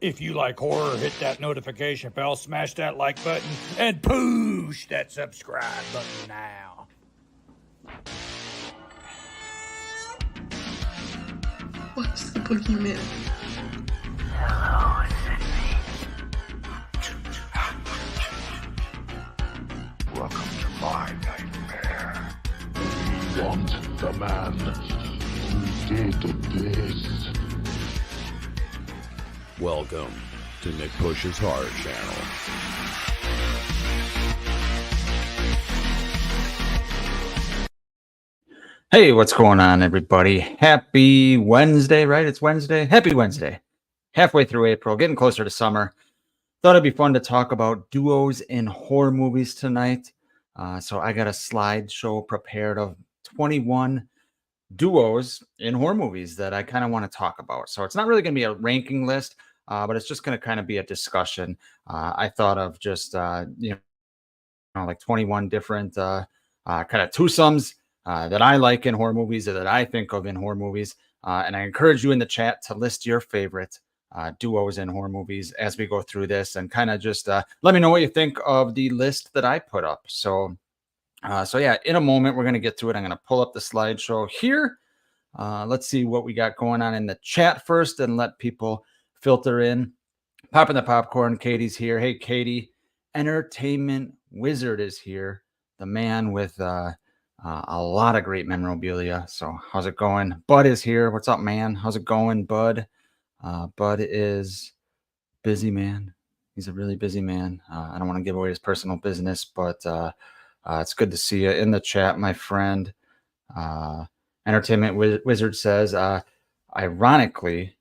If you like horror, hit that notification bell, smash that like button, and push that subscribe button now. What's the boogeyman? Hello, Tiffany. Welcome to my nightmare. We want the man who did this. Welcome to Nick Push's Horror Channel. Hey, what's going on, everybody? Happy Wednesday, right? It's Wednesday. Happy Wednesday. Halfway through April, getting closer to summer. Thought it'd be fun to talk about duos in horror movies tonight. So I got a slideshow prepared of 21 duos in horror movies that I kind of want to talk about. So it's not really going to be a ranking list, but it's just going to kind of be a discussion. I thought of just, like 21 different kind of twosomes that I like in horror movies or that I think of in horror movies. And I encourage you in the chat to list your favorite duos in horror movies as we go through this, and kind of just let me know what you think of the list that I put up. So yeah, in a moment, we're going to get to it. I'm going to pull up the slideshow here. Let's see what we got going on in the chat first and let people filter in. Popping the popcorn. Katie's here. Hey, Katie. Entertainment Wizard is here. The man with a lot of great memorabilia. So how's it going? Bud is here. What's up, man? How's it going, Bud? Bud is busy, man. He's a really busy man. I don't want to give away his personal business, but it's good to see you in the chat, my friend. Entertainment Wizard says, ironically,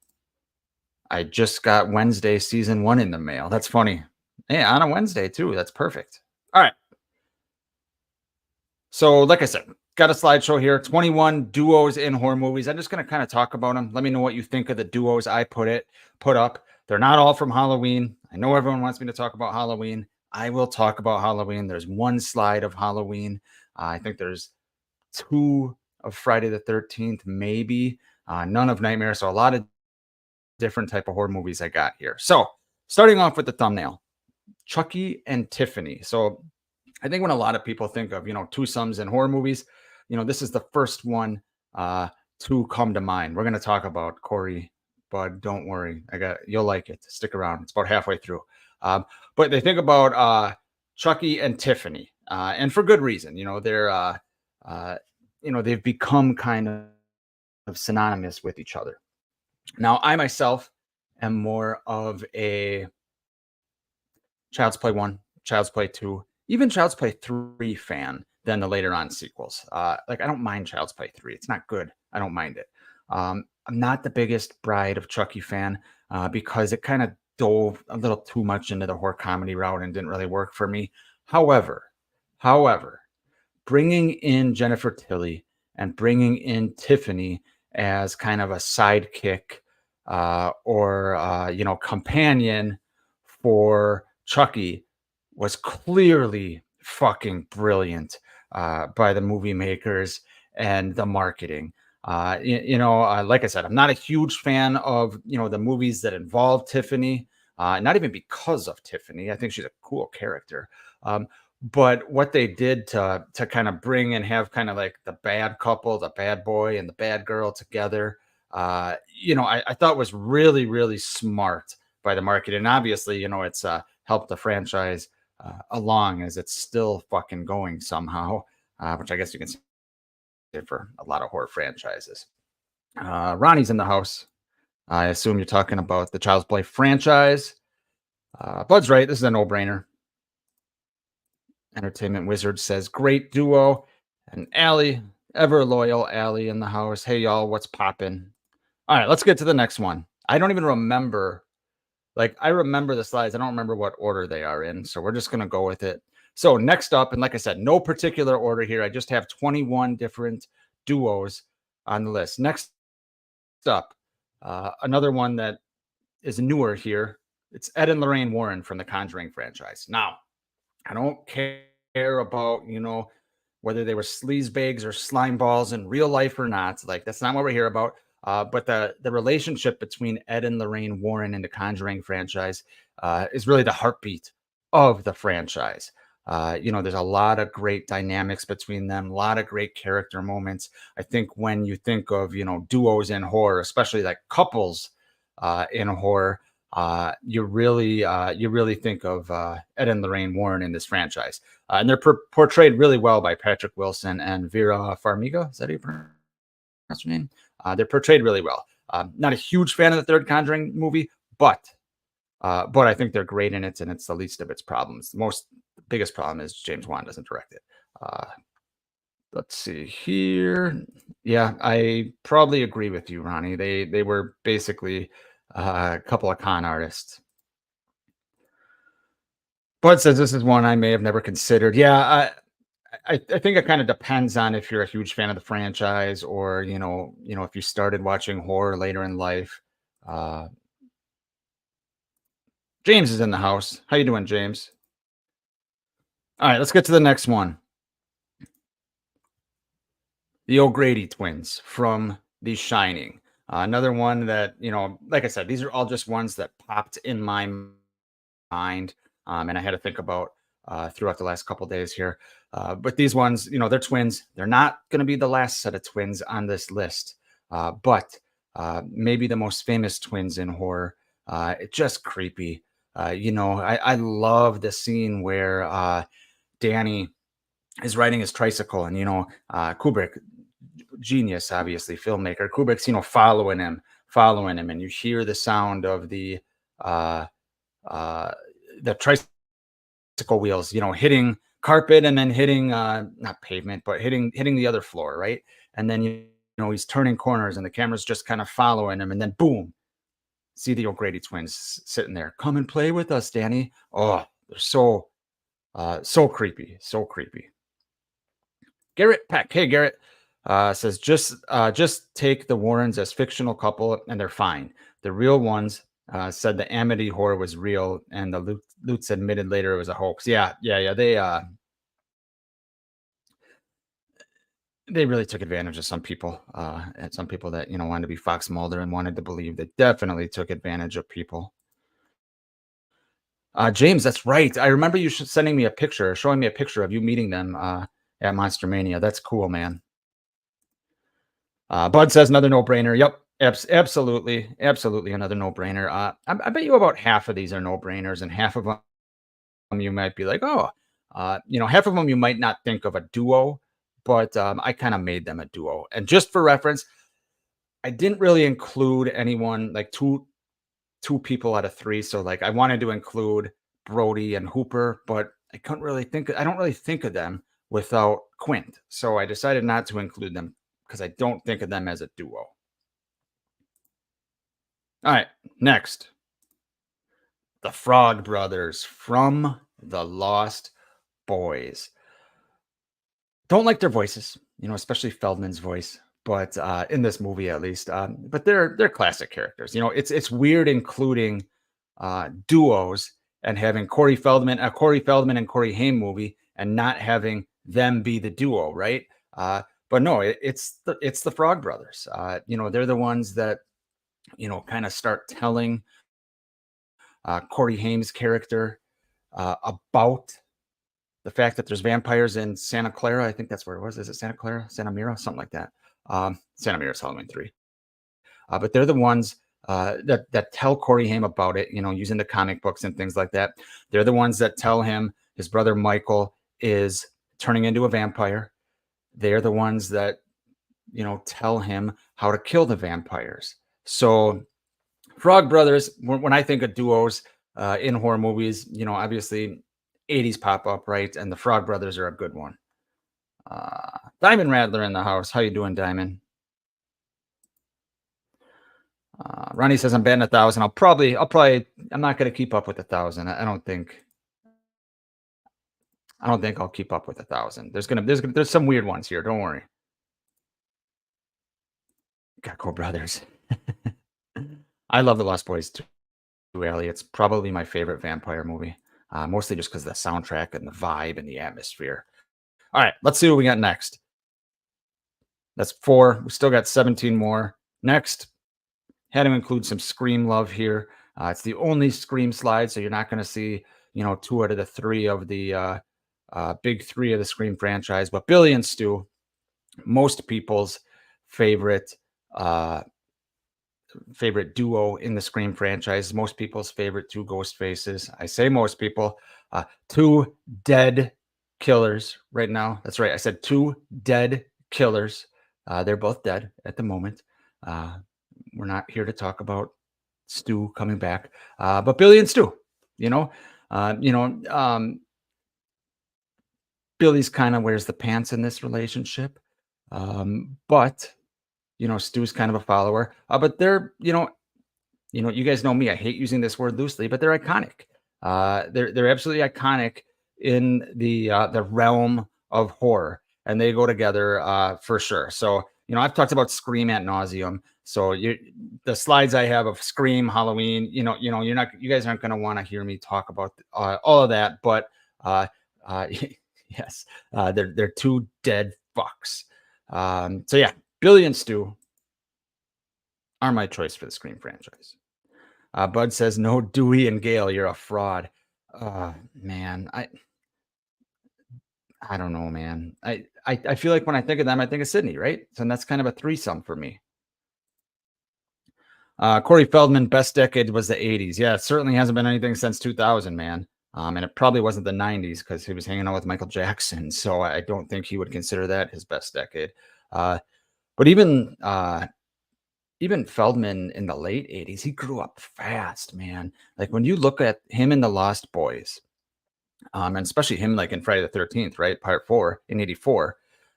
I just got Wednesday season 1 in the mail. That's funny. Yeah, on a Wednesday too. That's perfect. All right. So like I said, got a slideshow here, 21 duos in horror movies. I'm just going to kind of talk about them. Let me know what you think of the duos I put up. They're not all from Halloween. I know everyone wants me to talk about Halloween. I will talk about Halloween. There's one slide of Halloween. I think there's 2 of Friday the 13th, maybe. None of Nightmare. So a lot of different type of horror movies I got here. So starting off with the thumbnail, Chucky and Tiffany. So I think when a lot of people think of, twosomes in horror movies, this is the first one to come to mind. We're going to talk about Corey, Bud. Don't worry. You'll like it. Stick around. It's about halfway through. But they think about Chucky and Tiffany, and for good reason. They're, they've become kind of synonymous with each other. Now, I myself am more of a Child's Play 1, Child's Play 2, even Child's Play 3 fan than the later on sequels. I don't mind Child's Play 3. It's not good. I don't mind it. I'm not the biggest Bride of Chucky fan because it kind of dove a little too much into the horror comedy route and didn't really work for me. However, bringing in Jennifer Tilly and bringing in Tiffany as kind of a sidekick or companion for Chucky was clearly fucking brilliant by the movie makers and the marketing. Like I said, I'm not a huge fan of, the movies that involve Tiffany, not even because of Tiffany. I think she's a cool character. But what they did to kind of bring and have kind of like the bad couple, the bad boy and the bad girl together, I thought was really, really smart by the market. And obviously, it's helped the franchise along as it's still fucking going somehow, which I guess you can say for a lot of horror franchises. Ronnie's in the house. I assume you're talking about the Child's Play franchise. Bud's right. This is a no-brainer. Entertainment Wizard says, great duo. And Allie, ever loyal Allie in the house. Hey, y'all, what's poppin'? All right, let's get to the next one. I don't even remember. I remember the slides. I don't remember what order they are in. So we're just going to go with it. So next up, and like I said, no particular order here. I just have 21 different duos on the list. Next up, another one that is newer here. It's Ed and Lorraine Warren from the Conjuring franchise. Now, I don't care about, whether they were sleazebags or slime balls in real life or not. That's not what we're here about. But the relationship between Ed and Lorraine Warren in the Conjuring franchise is really the heartbeat of the franchise. There's a lot of great dynamics between them, a lot of great character moments. I think when you think of, duos in horror, especially like couples in horror, you really think of Ed and Lorraine Warren in this franchise. And they're portrayed really well by Patrick Wilson and Vera Farmiga. Is that how you pronounce her name? They're portrayed really well. Not a huge fan of the third Conjuring movie, but I think they're great in it, and it's the least of its problems. The biggest problem is James Wan doesn't direct it. Let's see here. Yeah, I probably agree with you, Ronnie. They were basically a couple of con artists. Bud says this is one I may have never considered. Yeah, I think it kind of depends on if you're a huge fan of the franchise, or if you started watching horror later in life. James is in the house. How you doing, James? All right, let's get to the next one. The O'Grady twins from The Shining. Another one that, like I said, these are all just ones that popped in my mind, and I had to think about throughout the last couple days here. But these ones, they're twins. They're not going to be the last set of twins on this list, but maybe the most famous twins in horror. It's just creepy. I love the scene where Danny is riding his tricycle, and Kubrick, genius, obviously filmmaker. Kubrick's following him, and you hear the sound of the tricycle wheels, hitting carpet, and then hitting not pavement, but hitting the other floor, right? And then he's turning corners, and the camera's just kind of following him, and then boom, see the O'Grady twins sitting there. Come and play with us, Danny. Oh, they're so creepy, so creepy. Garrett Peck, hey Garrett, says just take the Warrens as fictional couple, and they're fine. The real ones said the Amity horror was real, and the Lutz admitted later it was a hoax. Yeah. They really took advantage of some people, and some people that wanted to be Fox Mulder and wanted to believe. They definitely took advantage of people. James, that's right. I remember you showing me a picture of you meeting them at Monster Mania. That's cool, man. Bud says another no-brainer. Yep, absolutely another no-brainer. I bet you about half of these are no-brainers, and half of them you might be like, oh, half of them you might not think of a duo, but I kind of made them a duo. And just for reference, I didn't really include anyone, like two people out of three. So like I wanted to include Brody and Hooper, but I don't really think of them without Quint. So I decided not to include them because I don't think of them as a duo. All right, next. The Frog Brothers from The Lost Boys. Don't like their voices, especially Feldman's voice, but in this movie at least. But they're classic characters. It's weird including duos and having Corey Feldman and Corey Haim movie, and not having them be the duo, right? But no, it's the Frog Brothers. They're the ones that kind of start telling Corey Haim's character about the fact that there's vampires in Santa Clara. I think that's where it was. Is it Santa Clara? Santa Mira? Something like that. Santa Mira's Halloween 3. But they're the ones that tell Corey Haim about it, using the comic books and things like that. They're the ones that tell him his brother Michael is turning into a vampire. They're the ones that, tell him how to kill the vampires. So Frog Brothers, when I think of duos in horror movies, obviously 80s pop up, right? And the Frog Brothers are a good one. Diamond Radler in the house. How you doing, Diamond? Ronnie says I'm betting 1,000. I'm not going to keep up with 1,000. I don't think I'll keep up with 1,000. There's some weird ones here. Don't worry. Gacko Brothers. I love The Lost Boys too, Ellie. It's probably my favorite vampire movie. Mostly just because of the soundtrack and the vibe and the atmosphere. All right, let's see what we got next. That's 4. We still got 17 more. Next, had to include some Scream love here. It's the only Scream slide, so you're not going to see, 2 out of the 3 of the big 3 of the Scream franchise. But Billy and Stu, most people's favorite favorite duo in the Scream franchise. Most people's favorite 2 ghost faces. I say most people. 2 dead killers right now. That's right. I said 2 dead killers. They're both dead at the moment. We're not here to talk about Stu coming back, but Billy and Stu. Billy's kind of wears the pants in this relationship, but Stu's kind of a follower. But they're you guys know me. I hate using this word loosely, but they're iconic. They're absolutely iconic in the realm of horror, and they go together for sure. So I've talked about Scream ad nauseum. So the slides I have of Scream, Halloween, you guys aren't going to want to hear me talk about all of that. But yes, they're 2 dead fucks. So yeah, Billy and Stu are my choice for the Scream franchise. Bud says, no, Dewey and Gail, you're a fraud. Man, I don't know, man. I feel like when I think of them, I think of Sydney, right? So that's kind of a threesome for me. Corey Feldman, best decade was the 80s. Yeah, it certainly hasn't been anything since 2000, man. And it probably wasn't the 90s because he was hanging out with Michael Jackson. So I don't think he would consider that his best decade. But even Feldman in the late 80s, he grew up fast, man. Like when you look at him in The Lost Boys, and especially him like in Friday the 13th, right? Part 4 in 84.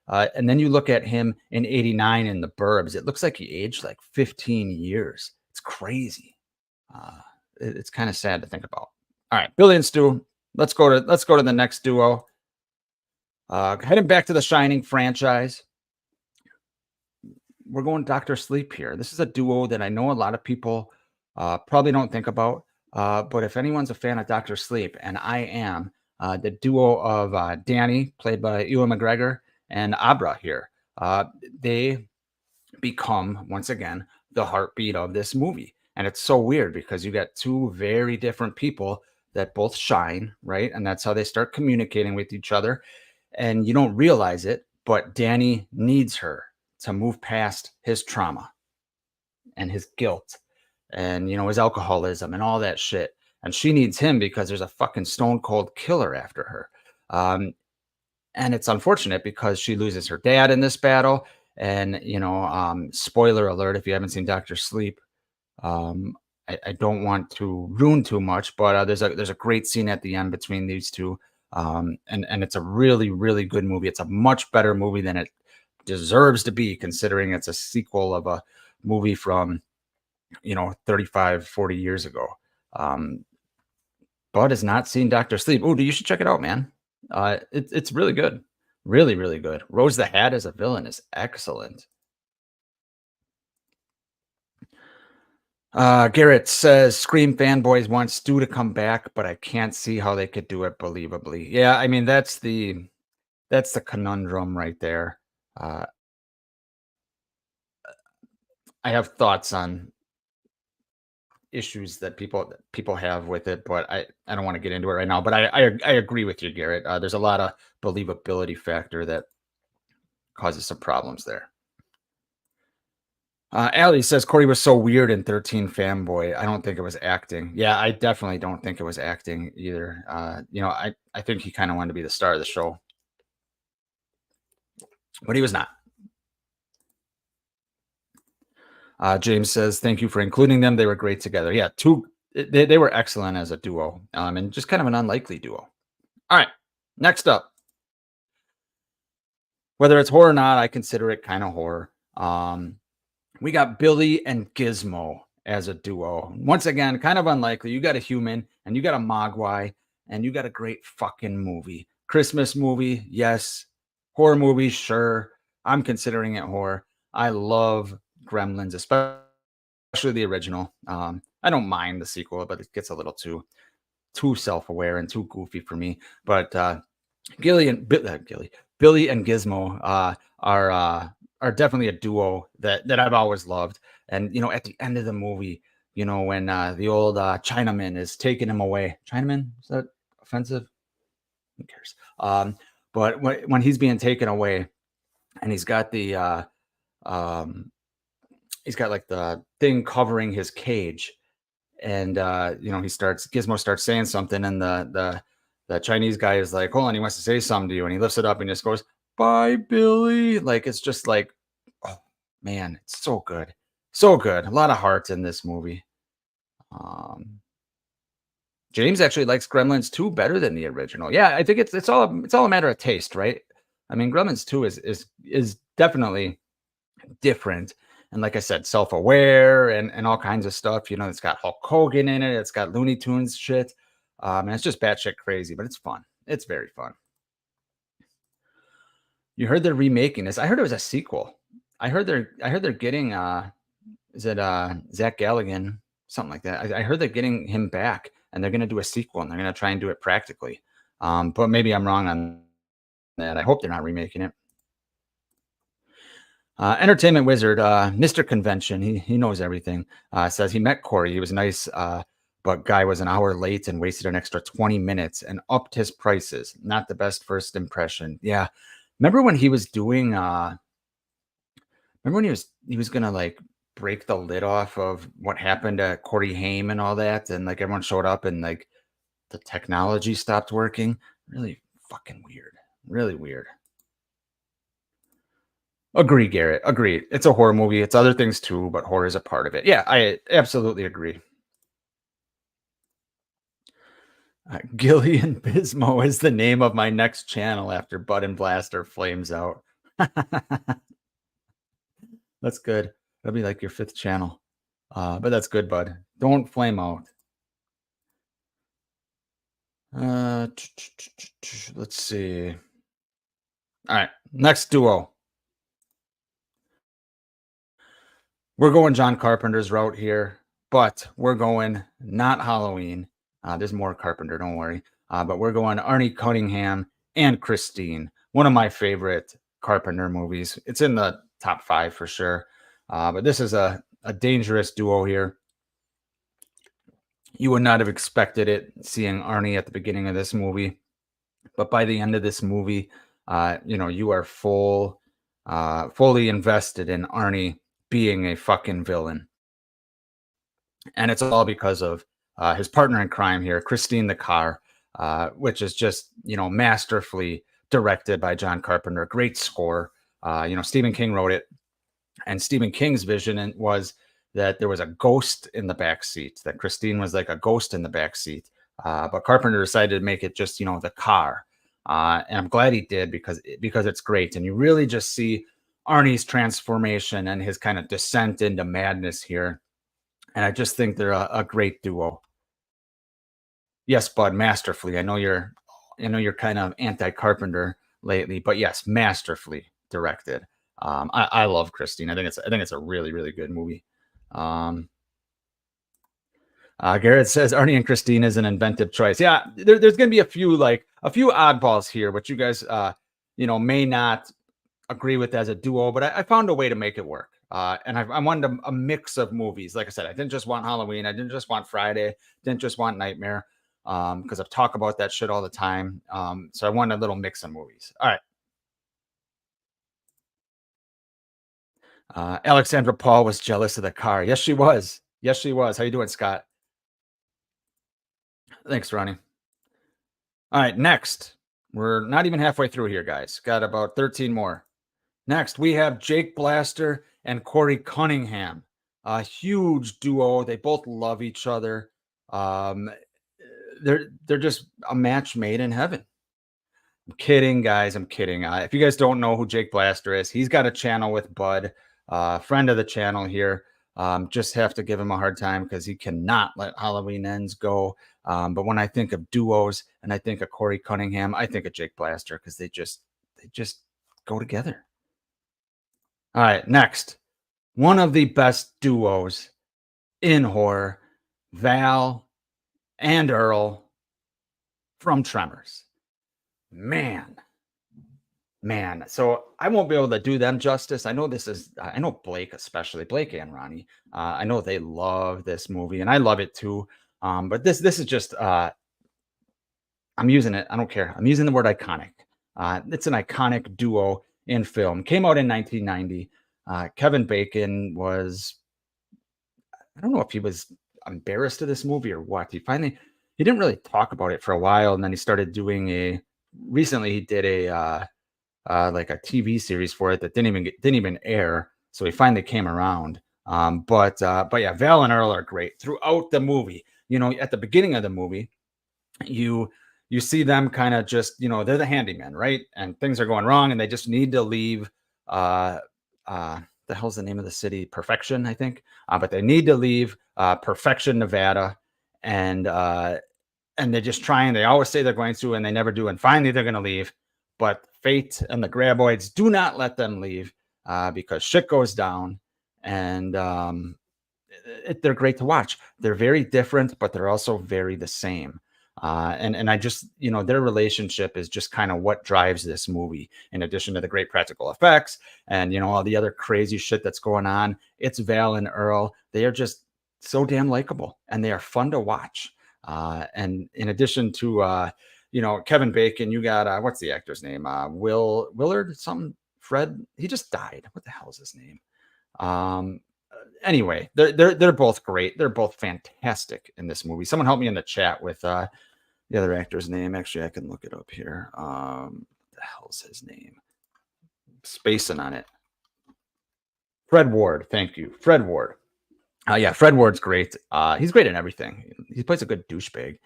And then you look at him in 89 in The Burbs, it looks like he aged like 15 years. It's crazy. It's kind of sad to think about. All right, Billy and Stu, let's go to the next duo. Heading back to the Shining franchise. We're going Dr. Sleep here. This is a duo that I know a lot of people probably don't think about. But if anyone's a fan of Dr. Sleep, and I am, the duo of Danny, played by Ewan McGregor, and Abra here, they become, once again, the heartbeat of this movie. And it's so weird because you got 2 very different people that both shine, right? And that's how they start communicating with each other. And you don't realize it, but Danny needs her to move past his trauma and his guilt and, his alcoholism and all that shit. And she needs him because there's a fucking stone cold killer after her. And it's unfortunate because she loses her dad in this battle. And, spoiler alert, if you haven't seen Dr. Sleep, I don't want to ruin too much, but there's a great scene at the end between these 2. And it's a really, really good movie. It's a much better movie than it deserves to be, considering it's a sequel of a movie from 35, 40 years ago. Bud has not seen Dr. Sleep. Oh, you should check it out, man. It's really good. Really, really good. Rose the Hat as a villain is excellent. Garrett says Scream fanboys want Stu to come back, but I can't see how they could do it believably. Yeah, I mean that's the conundrum right there. I have thoughts on issues that people have with it, but I don't want to get into it right now. But I agree with you, Garrett. There's a lot of believability factor that causes some problems there. Allie says Corey was so weird in 13 fanboy. I don't think it was acting. Yeah, I definitely don't think it was acting either. I think he kind of wanted to be the star of the show, but he was not. James says, thank you for including them. They were great together. Yeah, they were excellent as a duo, and just kind of an unlikely duo. All right, next up. Whether it's horror or not, I consider it kind of horror. We got Billy and Gizmo as a duo. Once again, kind of unlikely. You got a human, and you got a Mogwai, and you got a great fucking movie. Christmas movie, yes. Horror movie, sure. I'm considering it horror. I love Gremlins, especially the original. I don't mind the sequel, but it gets a little too self-aware and too goofy for me. But Billy and Gizmo are are definitely a duo that I've always loved. And at the end of the movie, when the old Chinaman is taking him away. Chinaman, is that offensive? Who cares? But when he's being taken away, and um, he's got like the thing covering his cage, and Gizmo starts saying something, and the Chinese guy is like, hold on, he wants to say something to you, and he lifts it up and just goes, bye, Billy. Like, it's just like, oh man, it's so good. So good. A lot of heart in this movie. James actually likes Gremlins 2 better than the original. Yeah, I think it's all a matter of taste, right? I mean, Gremlins 2 is definitely different. And like I said, self-aware and all kinds of stuff. It's got Hulk Hogan in it. It's got Looney Tunes shit. And it's just batshit crazy, but it's fun. It's very fun. You heard they're remaking this. I heard it was a sequel. I heard they're getting is it Zach Galligan, something like that. I heard they're getting him back, and they're gonna do a sequel, and they're gonna try and do it practically. But maybe I'm wrong on that. I hope they're not remaking it. Entertainment Wizard, Mr. Convention, he knows everything. Says he met Corey. He was nice, but guy was an hour late and wasted an extra 20 minutes and upped his prices. Not the best first impression. Yeah. Remember when he was doing remember when he was gonna like break the lid off of what happened to Corey Haim and all that, and like everyone showed up and like the technology stopped working? Really fucking weird. Really weird. Agree, Garrett. Agreed. It's a horror movie. It's other things too, but horror is a part of it. Yeah, I absolutely agree. Gillian Bismo is the name of my next channel after Bud and Blaster flames out. That's good. That'll be like your 5th channel. But that's good, Bud. Don't flame out. Let's see. All right, next duo. We're going John Carpenter's route here, but we're going not Halloween. There's more Carpenter, don't worry. But we're going Arnie Cunningham and Christine. One of my favorite Carpenter movies. It's in the top 5 for sure. But this is a dangerous duo here. You would not have expected it, seeing Arnie at the beginning of this movie. But by the end of this movie, you are fully invested in Arnie being a fucking villain. And it's all because of his partner in crime here, Christine the Car, which is just, masterfully directed by John Carpenter. Great score. Stephen King wrote it. And Stephen King's vision was that there was a ghost in the back seat, that Christine was like a ghost in the back seat. But Carpenter decided to make it just, the car. And I'm glad he did because it's great. And you really just see Arnie's transformation and his kind of descent into madness here. And I just think they're a great duo. Yes, Bud, masterfully. I know you're kind of anti-Carpenter lately, but yes, masterfully directed. I love Christine. I think it's a really, really good movie. Garrett says Arnie and Christine is an inventive choice. Yeah, there's going to be a few oddballs here, which you guys, may not agree with as a duo, but I found a way to make it work. And I wanted a mix of movies. Like I said, I didn't just want Halloween. I didn't just want Friday. Didn't just want Nightmare. Because I've talked about that shit all the time. So I wanted a little mix of movies. All right. Alexandra Paul was jealous of the car. Yes, she was. Yes, she was. How you doing, Scott? Thanks, Ronnie. All right, next. We're not even halfway through here, guys. Got about 13 more. Next, we have Jake Blaster and Corey Cunningham. A huge duo. They both love each other. They're just a match made in heaven. I'm kidding, guys. I'm kidding. If you guys don't know who Jake Blaster is, he's got a channel with Bud, friend of the channel here. Just have to give him a hard time because he cannot let Halloween Ends go. But when I think of duos and I think of Corey Cunningham, I think of Jake Blaster because they just go together. All right, next. One of the best duos in horror, Val and Earl from Tremors. Man, man, so I won't be able to do them justice. I know I know Blake, especially Blake and Ronnie. I know they love this movie, and I love it too. But this is just, I'm using it. I don't care. I'm using the word iconic. It's an iconic duo in film. Came out in 1990. Kevin Bacon was, I don't know if he was embarrassed of this movie or what. He didn't really talk about it for a while, and then he started doing recently he did like a TV series for it that didn't even air. So he finally came around. But yeah, Val and Earl are great throughout the movie. At the beginning of the movie, you see them kind of just, they're the handyman, right? And things are going wrong, and they just need to leave. The hell's the name of the city? Perfection, I think. But they need to leave Perfection, Nevada, and they're just trying. They always say they're going to, and they never do. And finally, they're going to leave. But fate and the graboids do not let them leave because shit goes down. And they're great to watch. They're very different, but they're also very the same. And I just, their relationship is just kind of what drives this movie. In addition to the great practical effects and, all the other crazy shit that's going on, it's Val and Earl. They are just so damn likable, and they are fun to watch. And in addition to, Kevin Bacon, you got, what's the actor's name? Willard, something, Fred. He just died. What the hell is his name? Anyway, they're both great. They're both fantastic in this movie. Someone help me in the chat with the other actor's name. Actually, I can look it up here. What the hell's his name? Spacing on it. Fred Ward. Thank you, Fred Ward. Yeah, Fred Ward's great. He's great in everything. He plays a good douchebag,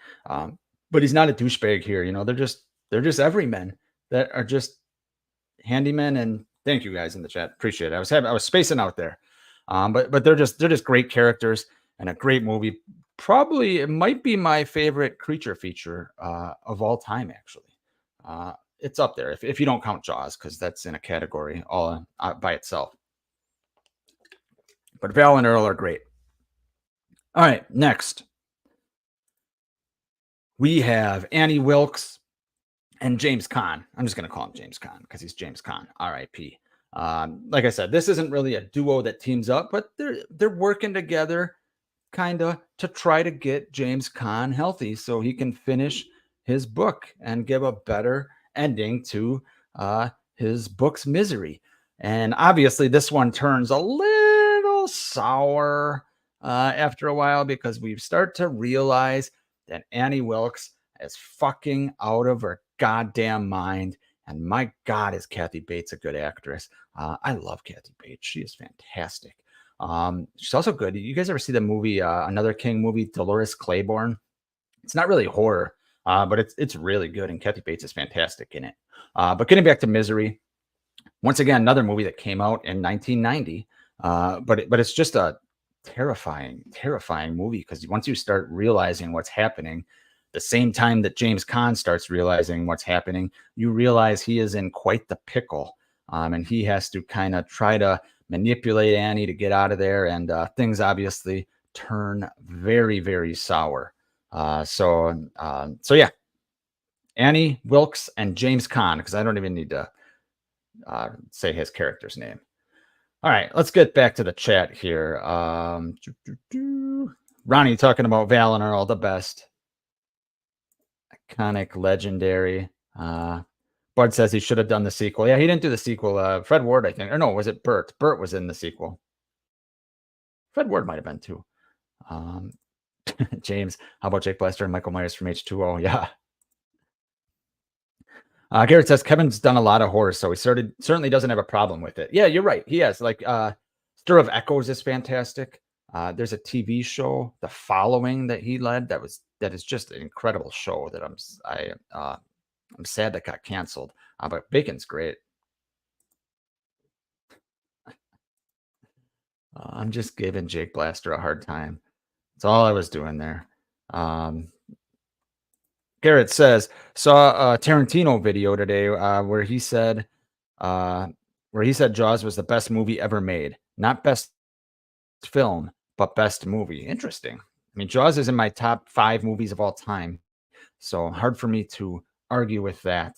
but he's not a douchebag here. They're just everymen that are just handymen. And thank you guys in the chat. Appreciate it. I was spacing out there. But they're just great characters and a great movie. Probably it might be my favorite creature feature of all time. Actually, it's up there if you don't count Jaws, because that's in a category all by itself. But Val and Earl are great. All right, next we have Annie Wilkes and James Caan. I'm just going to call him James Caan because he's James Caan. R.I.P. Like I said, this isn't really a duo that teams up, but they're working together kind of to try to get James Caan healthy so he can finish his book and give a better ending to his book's misery. And obviously this one turns a little sour after a while, because we start to realize that Annie Wilkes is fucking out of her goddamn mind. And my God, is Kathy Bates a good actress? I love Kathy Bates. She is fantastic. She's also good. You guys ever see the movie, Another King movie, Dolores Claiborne? It's not really horror, but it's really good. And Kathy Bates is fantastic in it. But getting back to Misery, once again, another movie that came out in 1990. But it's just a terrifying movie, because once you start realizing what's happening, the same time that James Caan starts realizing what's happening, you realize he is in quite the pickle. And he has to kind of try to manipulate Annie to get out of there. And things obviously turn very, very sour. So yeah, Annie Wilkes and James Caan, because I don't even need to say his character's name. All right, let's get back to the chat here. Ronnie talking about Val and Earl, the best. Iconic, legendary. Bud says he should have done the sequel. Yeah, he didn't do the sequel. Fred Ward, I think. Or no, was it Burt? Burt was in the sequel. Fred Ward might have been too. James, how about Jake Blaster and Michael Myers from H2O? Yeah. Garrett says Kevin's done a lot of horror, so he certainly doesn't have a problem with it. Yeah, you're right. He has. Like Stir of Echoes is fantastic. There's a TV show, The Following, that he led. That is just an incredible show that I'm sad that got canceled. But Bacon's great. I'm just giving Jake Blaster a hard time. That's all I was doing there. Garrett says, saw a Tarantino video today where he said Jaws was the best movie ever made. Not best film, but best movie. Interesting. I mean, Jaws is in my top 5 movies of all time, so hard for me to argue with that.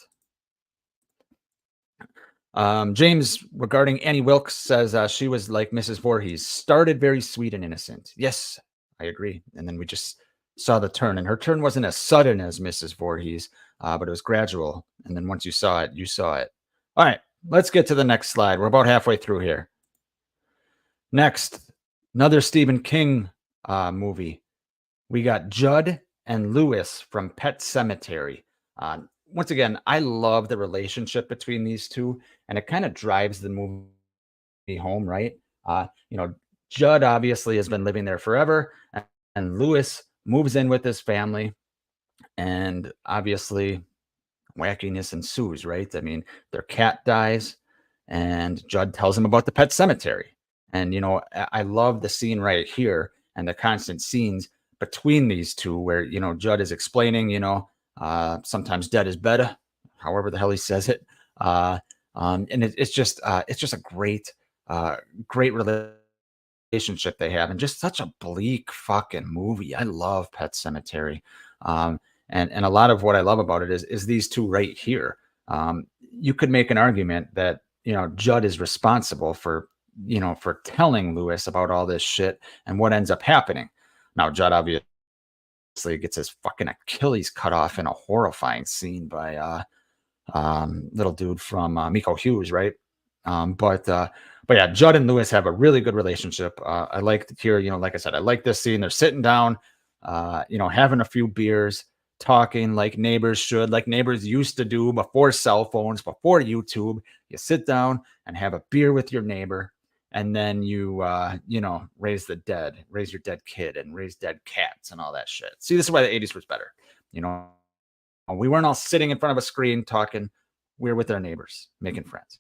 James, regarding Annie Wilkes, says she was like Mrs. Voorhees, started very sweet and innocent. Yes, I agree. And then we just saw the turn, and her turn wasn't as sudden as Mrs. Voorhees, but it was gradual. And then once you saw it, you saw it. All right, let's get to the next slide. We're about halfway through here. Next, another Stephen King movie. We got Judd and Lewis from Pet Cemetery. Once again, I love the relationship between these two, and it kind of drives the movie home, right? Judd obviously has been living there forever, and Lewis moves in with his family, and obviously wackiness ensues, right? I mean, their cat dies, and Judd tells him about the pet cemetery. And, I love the scene right here and the constant scenes between these two where, Judd is explaining, sometimes dead is better, however the hell he says it. And it's just a great relationship they have, and just such a bleak fucking movie. I love Pet Cemetery. And a lot of what I love about it is these two right here. You could make an argument that, Judd is responsible for telling Lewis about all this shit and what ends up happening. Now, Judd obviously gets his fucking Achilles cut off in a horrifying scene by little dude from Miko Hughes, right? But yeah, Judd and Lewis have a really good relationship. I like to hear, like I said, I like this scene. They're sitting down, having a few beers, talking like neighbors should, like neighbors used to do before cell phones, before YouTube. You sit down and have a beer with your neighbor, and then you raise your dead kid and raise dead cats and all that shit. See, this is why the 80s was better. We weren't all sitting in front of a screen talking. We were with our neighbors, making friends.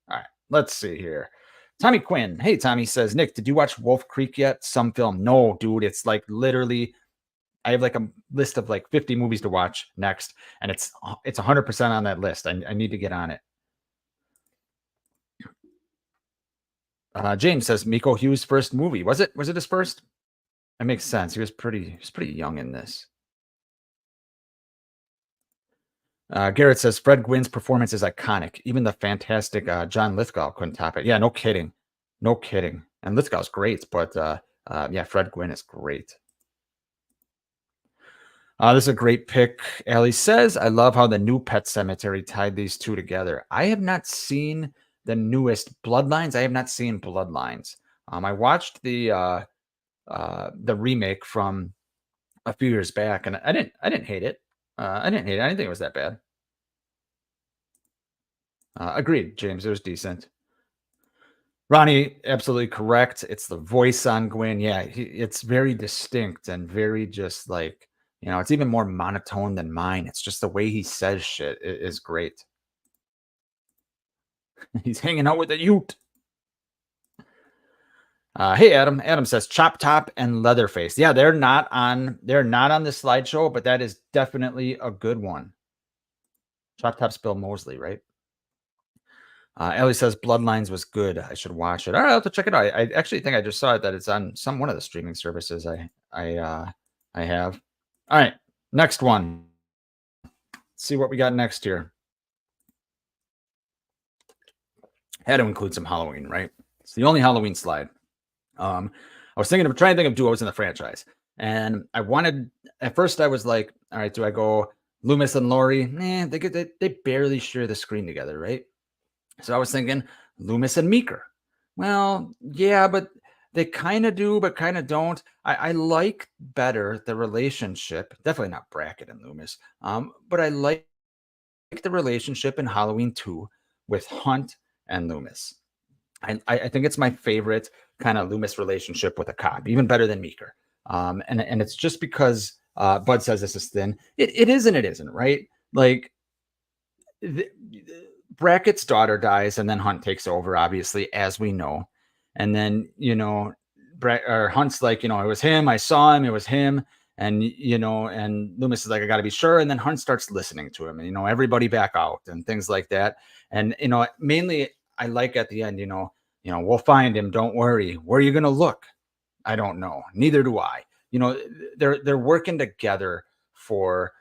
All right, let's see here. Tommy Quinn. Hey, Tommy says, Nick, did you watch Wolf Creek yet? Some film. No, dude. It's like literally, I have like a list of like 50 movies to watch next, and it's 100% on that list. I need to get on it. James says Miko Hughes' first movie. Was it his first? That makes sense. He was pretty young in this. Garrett says Fred Gwynn's performance is iconic. Even the fantastic John Lithgow couldn't top it. Yeah, no kidding. And Lithgow's great, but yeah, Fred Gwynn is great. This is a great pick. Allie says, I love how the new Pet Cemetery tied these two together. I have not seen the newest Bloodlines. I have not seen Bloodlines. I watched the remake from a few years back, and I didn't hate it. I didn't think it was that bad. Agreed, James. It was decent. Ronnie, absolutely correct. It's the voice on Gwyn. Yeah, it's very distinct and very just like, it's even more monotone than mine. It's just the way he says shit is great. He's hanging out with a Ute. Hey, Adam. Adam says Chop Top and Leatherface. Yeah, they're not on the slideshow, but that is definitely a good one. Chop Top's Bill Moseley, right? Ellie says Bloodlines was good. I should watch it. All right, I'll have to check it out. I actually think I just saw it that it's on one of the streaming services I have. All right, next one. Let's see what we got next here. Had to include some Halloween, right? It's the only Halloween slide. I was trying to think of duos in the franchise, and at first I was like, all right, do I go Loomis and Laurie? They barely share the screen together, right? So I was thinking Loomis and Meeker. Well, yeah, but they kind of do, but kind of don't. I like better the relationship. Definitely not Brackett and Loomis. But I like the relationship in Halloween 2 with Hunt and Loomis. I think it's my favorite kind of Loomis relationship with a cop, even better than Meeker. And it's just because Bud says this is thin. It is and it isn't, right? Like Brackett's daughter dies, and then Hunt takes over, obviously, as we know. And then Hunt's like, it was him. I saw him. It was him. And and Loomis is like, I got to be sure. And then Hunt starts listening to him, and everybody back out and things like that. And mainly I like at the end, we'll find him. Don't worry. Where are you gonna look? I don't know. Neither do I. They're working together for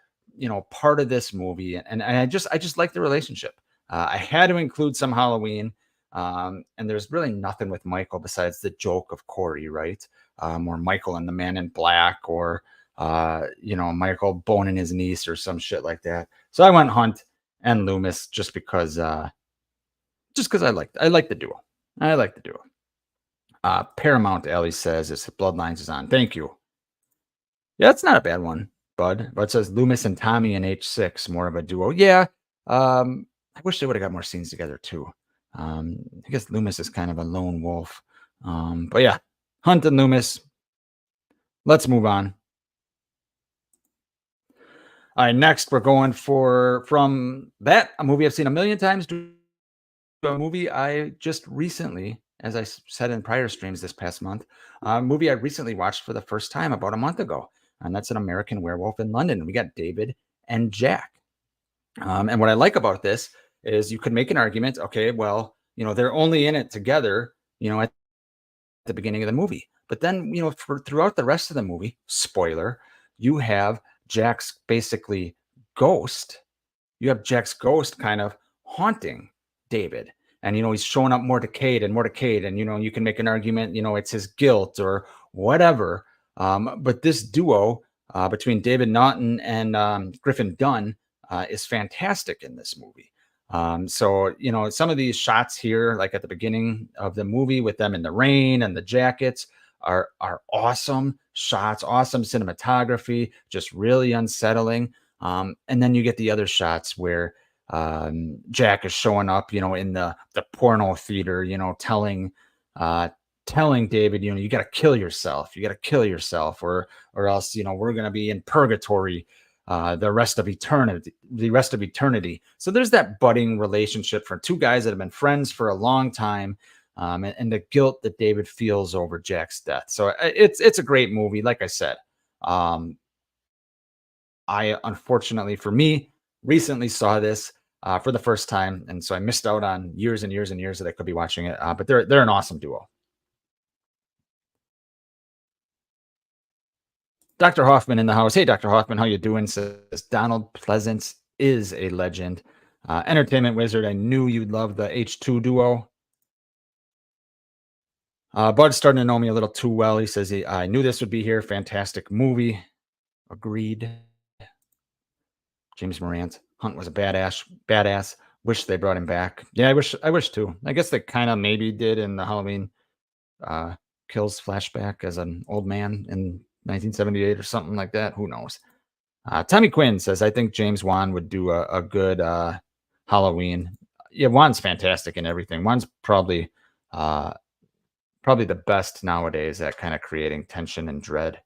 part of this movie, and I just like the relationship. I had to include some Halloween. And there's really nothing with Michael besides the joke of Corey, right? Or Michael and the Man in Black, or Michael boning his niece or some shit like that. So I went Hunt and Loomis just because I like the duo. I like the duo. Paramount Ellie says it's Bloodlines is on. Thank you. Yeah, it's not a bad one, bud. But it says Loomis and Tommy in H6, more of a duo. Yeah. I wish they would have got more scenes together too. I guess Loomis is kind of a lone wolf. But yeah, Hunt and Loomis. Let's move on. All right, next we're going from that, a movie I've seen a million times, to a movie I just recently, as I said in prior streams this past month, a movie I recently watched for the first time about a month ago, and that's An American Werewolf in London. We got David and Jack. And what I like about this is you could make an argument, okay, well, they're only in it together, at the beginning of the movie. But then, throughout the rest of the movie, spoiler, you have Jack's basically ghost. You have Jack's ghost kind of haunting David. And, he's showing up more decayed and more decayed. And, you can make an argument, it's his guilt or whatever. But this duo between David Naughton and Griffin Dunn is fantastic in this movie. So, some of these shots here, like at the beginning of the movie with them in the rain and the jackets, are awesome shots, awesome cinematography, just really unsettling. And then you get the other shots where Jack is showing up, in the porno theater, telling David, you got to kill yourself. You got to kill yourself, or else, we're going to be in purgatory the rest of eternity. So there's that budding relationship for two guys that have been friends for a long time, and the guilt that David feels over Jack's death. So it's a great movie. Like I said, I unfortunately for me recently saw this for the first time, and so I missed out on years and years and years that I could be watching it. But they're an awesome duo. Dr. Hoffman in the house. Hey, Dr. Hoffman, how you doing? Says Donald Pleasance is a legend. Entertainment Wizard, I knew you'd love the H2 duo. Bud's starting to know me a little too well. He says, I knew this would be here. Fantastic movie. Agreed. James Morant. Hunt was a badass. Wish they brought him back. Yeah, I wish too. I guess they kind of maybe did in the Halloween Kills flashback as an old man in 1978 or something like that. Who knows? Tommy Quinn says, I think James Wan would do a good Halloween. Yeah, Wan's fantastic in everything. Wan's probably the best nowadays at kind of creating tension and dread.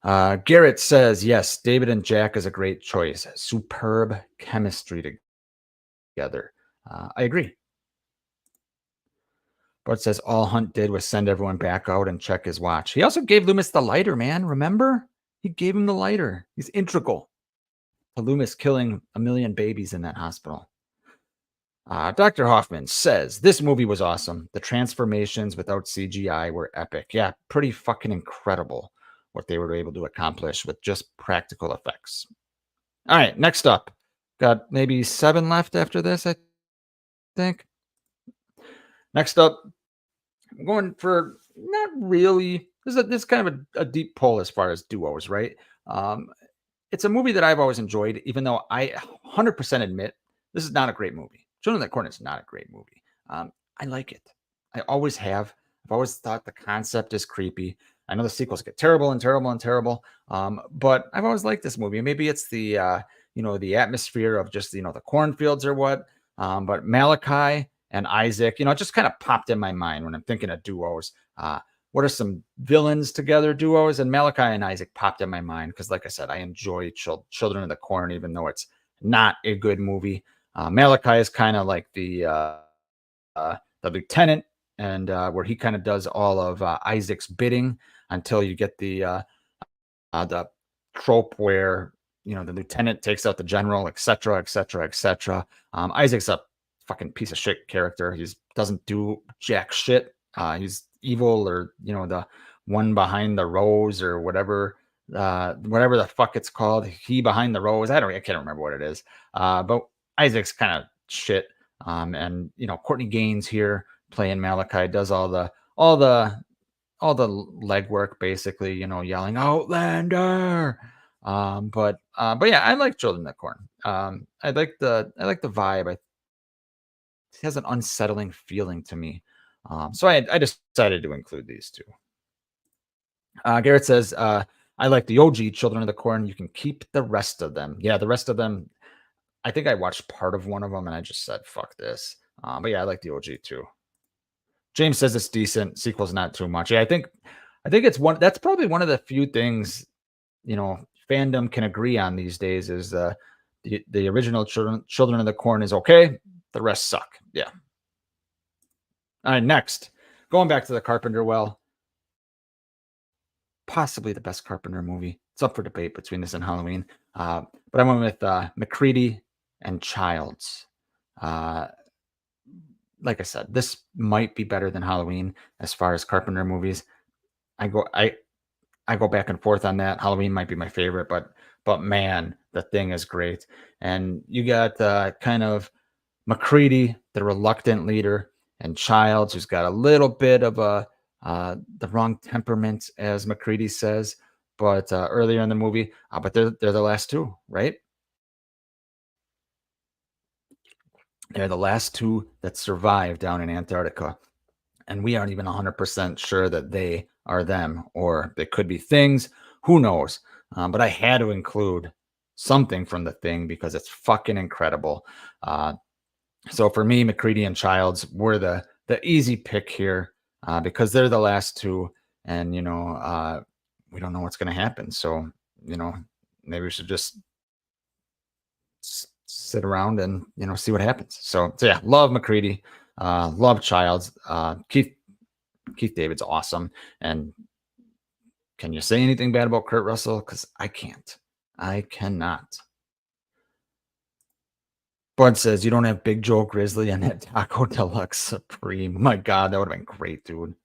Garrett says, yes, David and Jack is a great choice. Superb chemistry together. I agree. But it says all Hunt did was send everyone back out and check his watch. He also gave Loomis the lighter, man. Remember? He gave him the lighter. He's integral to Loomis killing a million babies in that hospital. Dr. Hoffman says, this movie was awesome. The transformations without CGI were epic. Yeah, pretty fucking incredible what they were able to accomplish with just practical effects. All right, next up. Got maybe 7 left after this, I think. Next up, I'm going for not really. This is kind of a deep pull as far as duos, right? It's a movie that I've always enjoyed, even though I 100% admit this is not a great movie. Children of the Corn is not a great movie. I like it. I always have. I've always thought the concept is creepy. I know the sequels get terrible and terrible and terrible, but I've always liked this movie. Maybe it's the the atmosphere of just the cornfields or what. But Malachi and Isaac, it just kind of popped in my mind when I'm thinking of duos. What are some villains together duos? And Malachi and Isaac popped in my mind because, like I said, I enjoy Children of the Corn, even though it's not a good movie. Malachi is kind of like the lieutenant, and where he kind of does all of Isaac's bidding until you get the trope where the lieutenant takes out the general, etc., etc., etc. Isaac's a fucking piece of shit character. He doesn't do jack shit. He's evil, or the one behind the rose, or whatever the fuck it's called. He behind the rose. I can't remember what it is. But Isaac's kind of shit. And Courtney Gaines here playing Malachi does all the legwork, basically, yelling Outlander. But yeah, I like Children of the Corn. I like the vibe. It has an unsettling feeling to me. So I decided to include these two. Garrett says, I like the OG Children of the Corn. You can keep the rest of them. Yeah, the rest of them. I think I watched part of one of them and I just said, fuck this. But yeah, I like the OG too. James says it's decent. Sequel's not too much. Yeah, I think it's that's probably one of the few things, fandom can agree on these days is the original Children of the Corn is okay. The rest suck. Yeah. All right, next. Going back to the Carpenter well. Possibly the best Carpenter movie. It's up for debate between this and Halloween. But I went with McCready and Childs. Like I said, this might be better than Halloween as far as Carpenter movies. I go back and forth on that. Halloween might be my favorite, but man, the Thing is great. And you got kind of McCready, the reluctant leader, and Childs, who's got a little bit of the wrong temperament, as McCready says, but earlier in the movie. But they're the last two, right? They're the last two that survive down in Antarctica. And we aren't even 100% sure that they are them, or they could be things. Who knows? But I had to include something from the Thing because it's fucking incredible. So for me, McCready and Childs were the easy pick here because they're the last two. And, we don't know what's going to happen. So, maybe we should just sit around and see what happens. So yeah, love McCready, love Childs. Keith David's awesome. And can you say anything bad about Kurt Russell? Because I cannot. Bud says you don't have Big Joe Grizzly and that Taco Deluxe Supreme. My God, that would have been great, dude.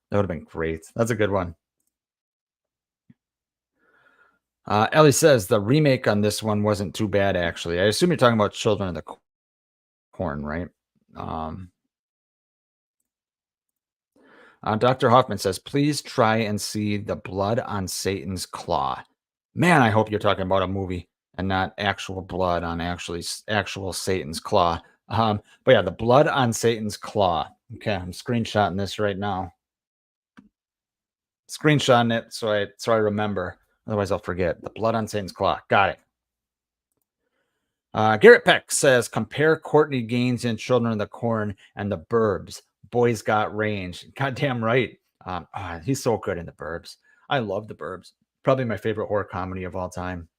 That would have been great. That's a good one. Ellie says the remake on this one wasn't too bad, actually. I assume you're talking about Children of the Corn, right? Dr. Hoffman says, please try and see The Blood on Satan's Claw. Man, I hope you're talking about a movie and not actual blood on actual Satan's claw. But yeah, The Blood on Satan's Claw. Okay, I'm screenshotting this right now. Screenshotting it so I remember. Otherwise, I'll forget. The Blood on Satan's Claw. Got it. Garrett Peck says, compare Courtney Gaines in Children of the Corn and The Burbs. Boys Got Range. Goddamn right. He's so good in The Burbs. I love The Burbs. Probably my favorite horror comedy of all time.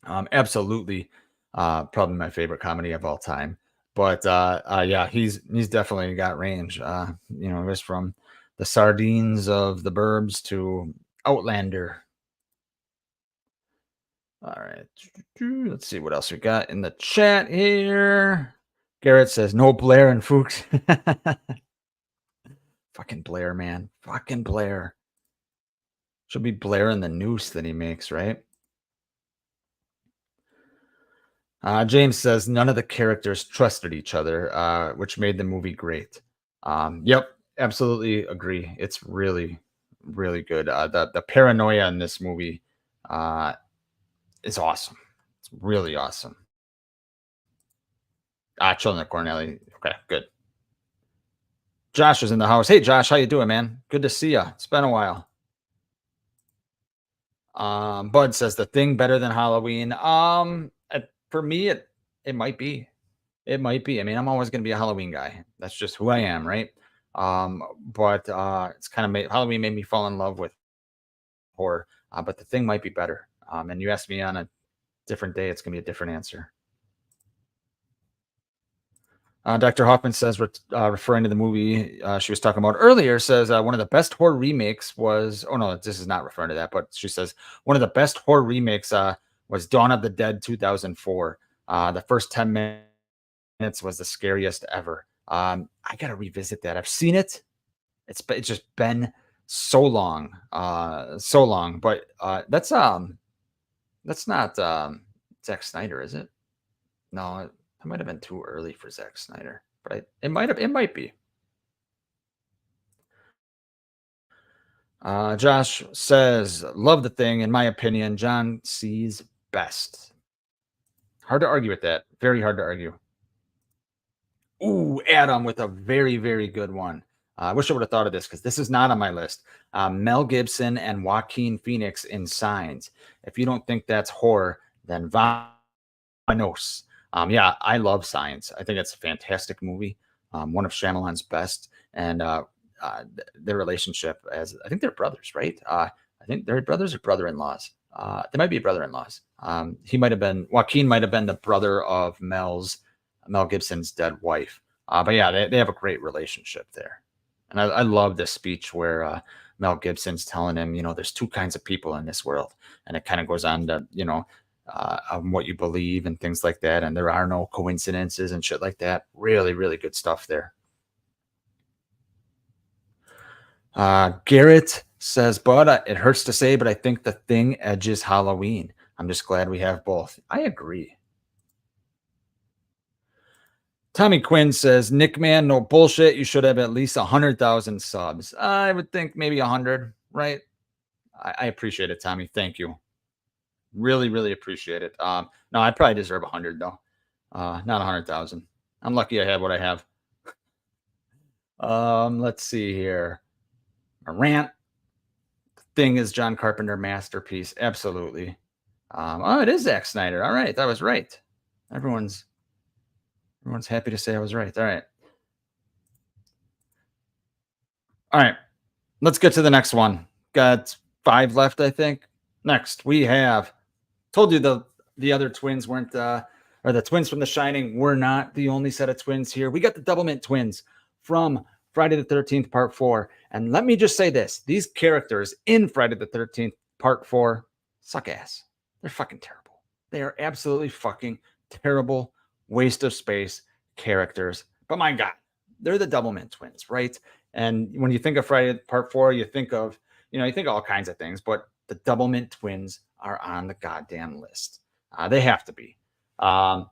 Absolutely. Probably my favorite comedy of all time. But yeah, he's definitely got range. Just from the sardines of The Burbs to Outlander. All right. Let's see what else we got in the chat here. Garrett says, no Blair and Fuchs. Fucking Blair, man. Fucking Blair. Should be Blair and the noose that he makes, right? James says, none of the characters trusted each other, which made the movie great. Yep, absolutely agree. It's really, really good. The paranoia in this movie is awesome. It's really awesome. Children of Cornelli. Okay, good. Josh is in the house. Hey, Josh, how you doing, man? Good to see you. It's been a while. Bud says, the Thing better than Halloween. For me, it might be. It might be. I mean, I'm always going to be a Halloween guy. That's just who I am, right? But it's kind of Halloween made me fall in love with horror. But the Thing might be better. And you asked me on a different day, it's going to be a different answer. Dr. Hoffman says, referring to the movie she was talking about earlier, says one of the best horror remakes was, oh no, this is not referring to that, but she says one of the best horror remakes was Dawn of the Dead 2004. The first 10 minutes was the scariest ever. I got to revisit that. I've seen it. It's just been so long, but that's not Zack Snyder, is it? No, that might have been too early for Zack Snyder, but it might be. Josh says, love the thing. In my opinion, John sees best. Hard to argue with that. Very hard to argue. Ooh, Adam with a very, very good one. I wish I would have thought of this because this is not on my list. Mel Gibson and Joaquin Phoenix in Signs. If you don't think that's horror, then Vanos. Yeah, I love Signs. I think it's a fantastic movie. One of Shyamalan's best. And their relationship, as I think they're brothers, right? I think they're brothers or brother-in-laws. They might be brother-in-laws. Joaquin might have been the brother of Mel Gibson's dead wife. But yeah, they have a great relationship there. And I love this speech where Mel Gibson's telling him, there's two kinds of people in this world. And it kind of goes on to, what you believe and things like that. And there are no coincidences and shit like that. Really, really good stuff there. Garrett says, but it hurts to say, but I think The Thing edges Halloween. I'm just glad we have both. I agree. Tommy Quinn says, Nick Man, no bullshit. You should have at least 100,000 subs. I would think maybe 100, right? I appreciate it, Tommy. Thank you. Really, really appreciate it. No, I probably deserve 100 though. Not 100,000. I'm lucky I have what I have. Let's see here. A rant. The Thing is John Carpenter masterpiece. Absolutely. Oh, it is Zack Snyder. All right, I was right. Everyone's happy to say I was right. All right. All right. Let's get to the next one. Got 5 left, I think. Next, we have told you the other twins weren't or the twins from The Shining were not the only set of twins here. We got the Doublemint twins from Friday the 13th Part 4. And let me just say this. These characters in Friday the 13th Part 4 suck ass. They're fucking terrible. They are absolutely fucking terrible, waste of space characters. But my God, they're the Doublemint twins, right? And when you think of Friday Part 4, you think of all kinds of things, but the Doublemint twins are on the goddamn list. They have to be. And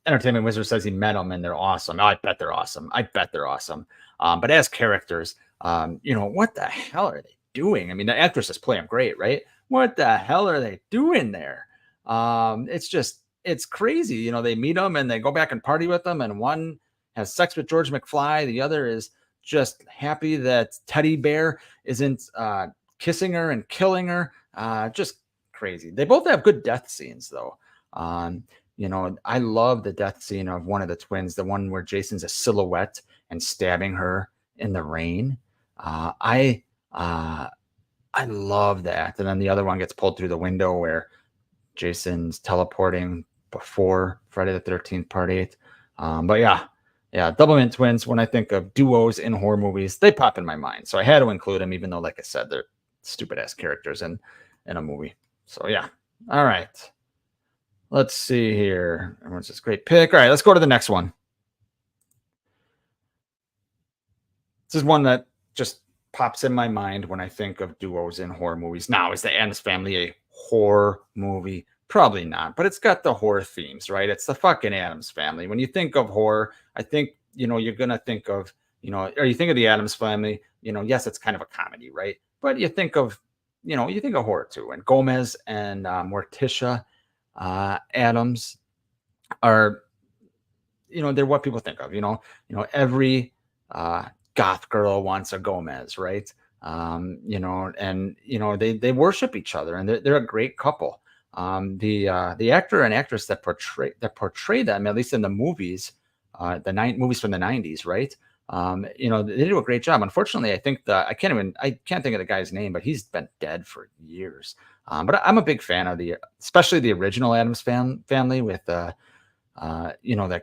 Entertainment Wizard says he met them and they're awesome. I bet they're awesome. But as characters, what the hell are they doing? I mean, the actresses play them great, right? What the hell are they doing there? It's crazy. They meet them and they go back and party with them, and one has sex with George McFly. The other is just happy that Teddy Bear isn't kissing her and killing her. Just crazy. They both have good death scenes, though. I love the death scene of one of the twins, the one where Jason's a silhouette and stabbing her in the rain. I love that. And then the other one gets pulled through the window where Jason's teleporting before Friday the 13th Part 8. But yeah, Doublemint twins, when I think of duos in horror movies, they pop in my mind. So I had to include them, even though, like I said, they're stupid ass characters in a movie. So yeah. All right. Let's see here. Everyone's just great pick. All right, let's go to the next one. This is one that just pops in my mind when I think of duos in horror movies. Now, is the Addams Family a horror movie? Probably not, but it's got the horror themes, right? It's the fucking Addams Family. When you think of horror, I think, you're going to think of, or you think of the Addams Family, yes, it's kind of a comedy, right? But you think of horror too. And Gomez and Morticia Adams are, they're what people think of. Every goth girl wants a Gomez, right? They worship each other, and they're a great couple. The actor and actress that portray them, at least in the movies, movies from the 90s, right? They do a great job. Unfortunately, I think I can't think of the guy's name, but he's been dead for years. But I'm a big fan of especially the original Addams family with that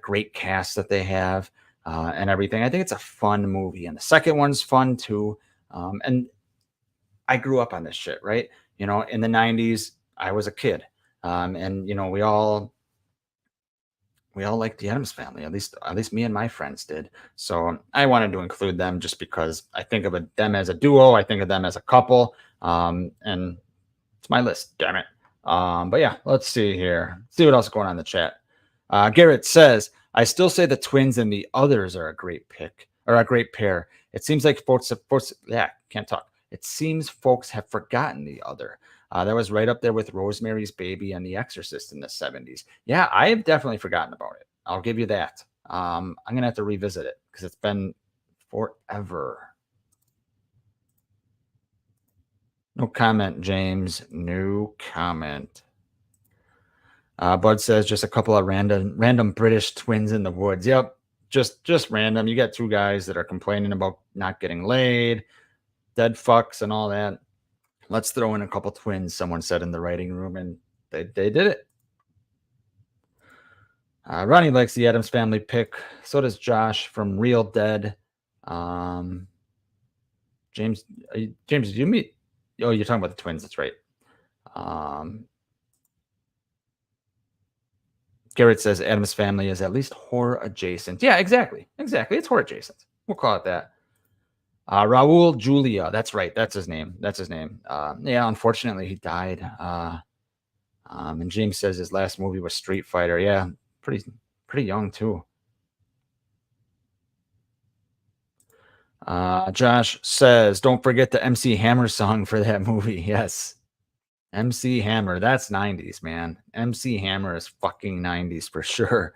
great cast that they have and everything. I think it's a fun movie, and the second one's fun too. And I grew up on this shit, right? In the 90s, I was a kid, and we all liked the Addams Family. At least me and my friends did. So I wanted to include them just because I think of them as a duo. I think of them as a couple, and it's my list. Damn it. But yeah, let's see here. See what else is going on in the chat. Garrett says, I still say the twins and the others are a great pick or a great pair. It seems like folks can't talk. It seems folks have forgotten the other. That was right up there with Rosemary's Baby and The Exorcist in the 70s. Yeah, I have definitely forgotten about it. I'll give you that. I'm going to have to revisit it because it's been forever. No comment, James. No comment. Bud says just a couple of random British twins in the woods. Yep, just random. You got two guys that are complaining about not getting laid, dead fucks, and all that. Let's throw in a couple twins. Someone said in the writing room, and they did it. Ronnie likes the Addams Family pick. So does Josh from Real Dead. James, did you meet? Oh, you're talking about the twins. That's right. Garrett says Addams Family is at least horror adjacent. Yeah, exactly. It's horror adjacent. We'll call it that. Raul Julia. That's right. That's his name. Yeah, unfortunately, he died. And James says his last movie was Street Fighter. Yeah, pretty young too. Josh says, don't forget the MC Hammer song for that movie. Yes. MC Hammer. That's 90s, man. MC Hammer is fucking 90s for sure.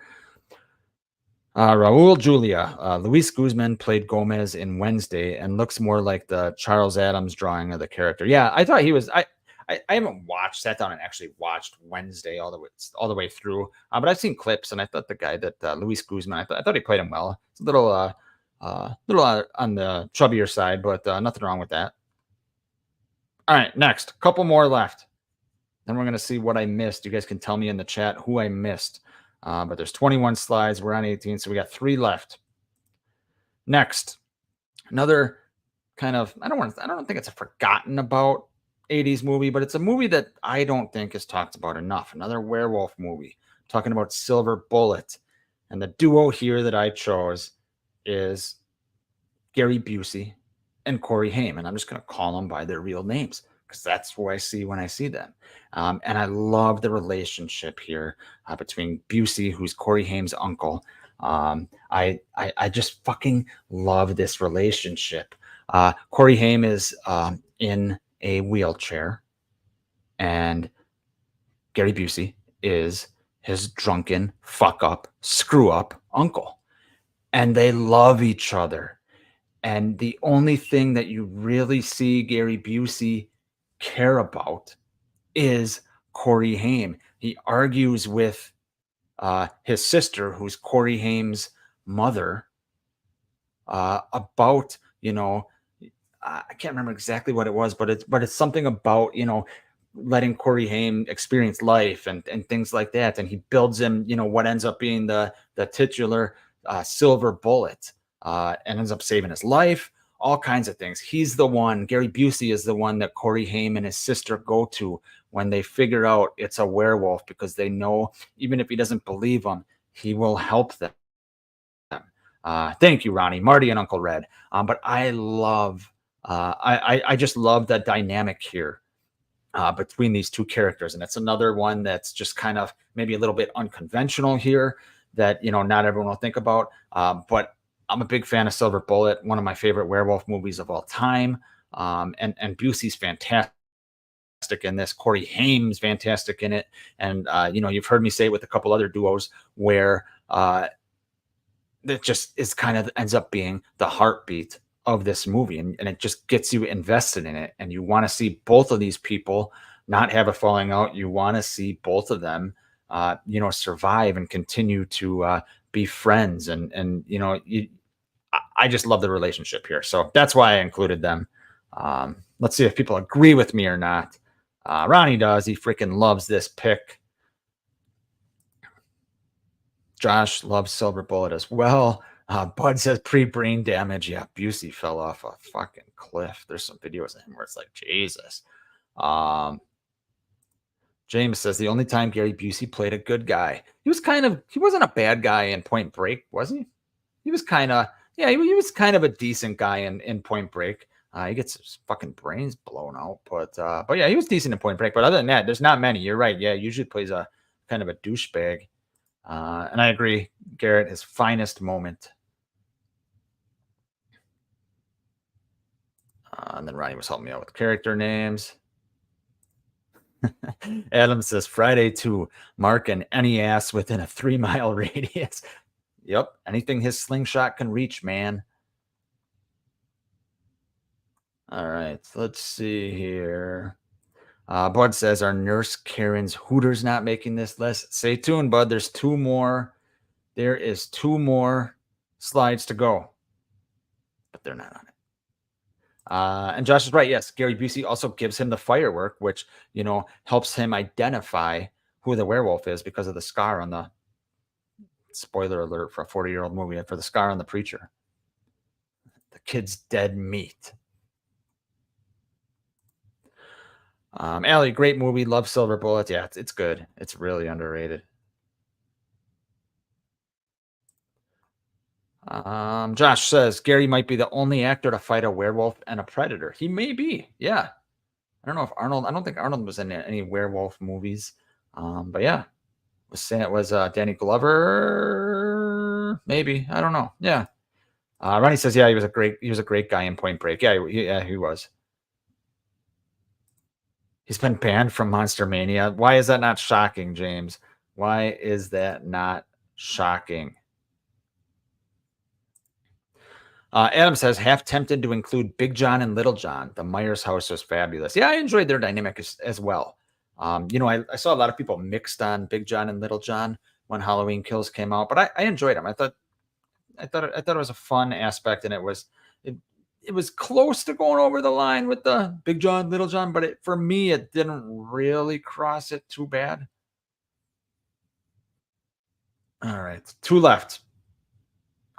Raul Julia. Luis Guzman played Gomez in Wednesday and looks more like the Charles Adams drawing of the character. Yeah, I thought he was. I haven't sat down and actually watched Wednesday all the way through, but I've seen clips and I thought the guy that Luis Guzman, I thought he played him well. It's a little on the chubbier side, but nothing wrong with that. All right, next, couple more left. Then we're gonna see what I missed. You guys can tell me in the chat who I missed. But there's 21 slides. We're on 18, so we got 3 left. Next, another kind of I don't think it's a forgotten about 80s movie, but it's a movie that I don't think is talked about enough. Another werewolf movie, talking about Silver Bullet. And the duo here that I chose is Gary Busey and Corey Haim. And I'm just going to call them by their real names because that's who I see when I see them. And I love the relationship here between Busey, who's Corey Haim's uncle. I just fucking love this relationship. Corey Haim is in a wheelchair, and Gary Busey is his drunken, fuck up, screw up uncle. And they love each other. And the only thing that you really see Gary Busey care about is Corey Haim. He argues with his sister, who's Corey Haim's mother, about, I can't remember exactly what it was, but it's something about, letting Corey Haim experience life and things like that. And he builds him, what ends up being the titular Silver Bullet, and ends up saving his life, all kinds of things. He's the one, Gary Busey is the one that Corey Haim and his sister go to when they figure out it's a werewolf, because they know even if he doesn't believe them, he will help them. Thank you, Ronnie, Marty, and Uncle Red. But I love, I just love the dynamic here between these two characters. And it's another one that's just kind of maybe a little bit unconventional here that, not everyone will think about. But I'm a big fan of Silver Bullet, one of my favorite werewolf movies of all time. And Busey's fantastic in this. Corey Haim's fantastic in it. And, you've heard me say it with a couple other duos where that just is kind of ends up being the heartbeat of this movie. And it just gets you invested in it. And you want to see both of these people not have a falling out. You want to see both of them, survive and continue to be friends. And I just love the relationship here. So that's why I included them. Let's see if people agree with me or not. Ronnie does. He freaking loves this pick. Josh loves Silver Bullet as well. Bud says pre-brain damage. Yeah, Busey fell off a fucking cliff. There's some videos of him where it's like, Jesus. James says the only time Gary Busey played a good guy. He wasn't a bad guy in Point Break, was he? He was kind of, he was kind of a decent guy in Point Break. He gets his fucking brains blown out, but yeah, he was decent in Point Break. But other than that, there's not many. You're right. Yeah, usually plays a kind of a douchebag. And I agree, Garrett, his finest moment. And then Ronnie was helping me out with character names. Adam says Friday 2, marking any ass within a 3-mile radius. Yep, anything his slingshot can reach, man. All right, let's see here. Bud says, our nurse Karen's Hooters not making this list. Stay tuned, Bud. There's 2 more. There is 2 more slides to go, but they're not on it. And Josh is right. Yes, Gary Busey also gives him the firework, which, you know, helps him identify who the werewolf is because of the scar on the, spoiler alert for a 40-year-old movie, for the scar on the preacher. The kid's dead meat. Allie, great movie. Love Silver Bullets. Yeah, it's good. It's really underrated. Josh says Gary might be the only actor to fight a werewolf and a predator. He may be. Yeah. I don't know if Arnold, I don't think Arnold was in any werewolf movies. But yeah, was saying it was Danny Glover. Maybe. I don't know. Yeah. Ronnie says, yeah, he was a great guy in Point Break. Yeah, he was. He's been banned from Monster Mania. Why is that not shocking, James? Why is that not shocking? Adam says, half tempted to include Big John and Little John. The Myers house was fabulous. Yeah, I enjoyed their dynamic as well. You know, I saw a lot of people mixed on Big John and Little John when Halloween Kills came out, but I enjoyed them. I thought it was a fun aspect, and it was close to going over the line with the Big John, Little John, but for me, it didn't really cross it too bad. All right, 2 left.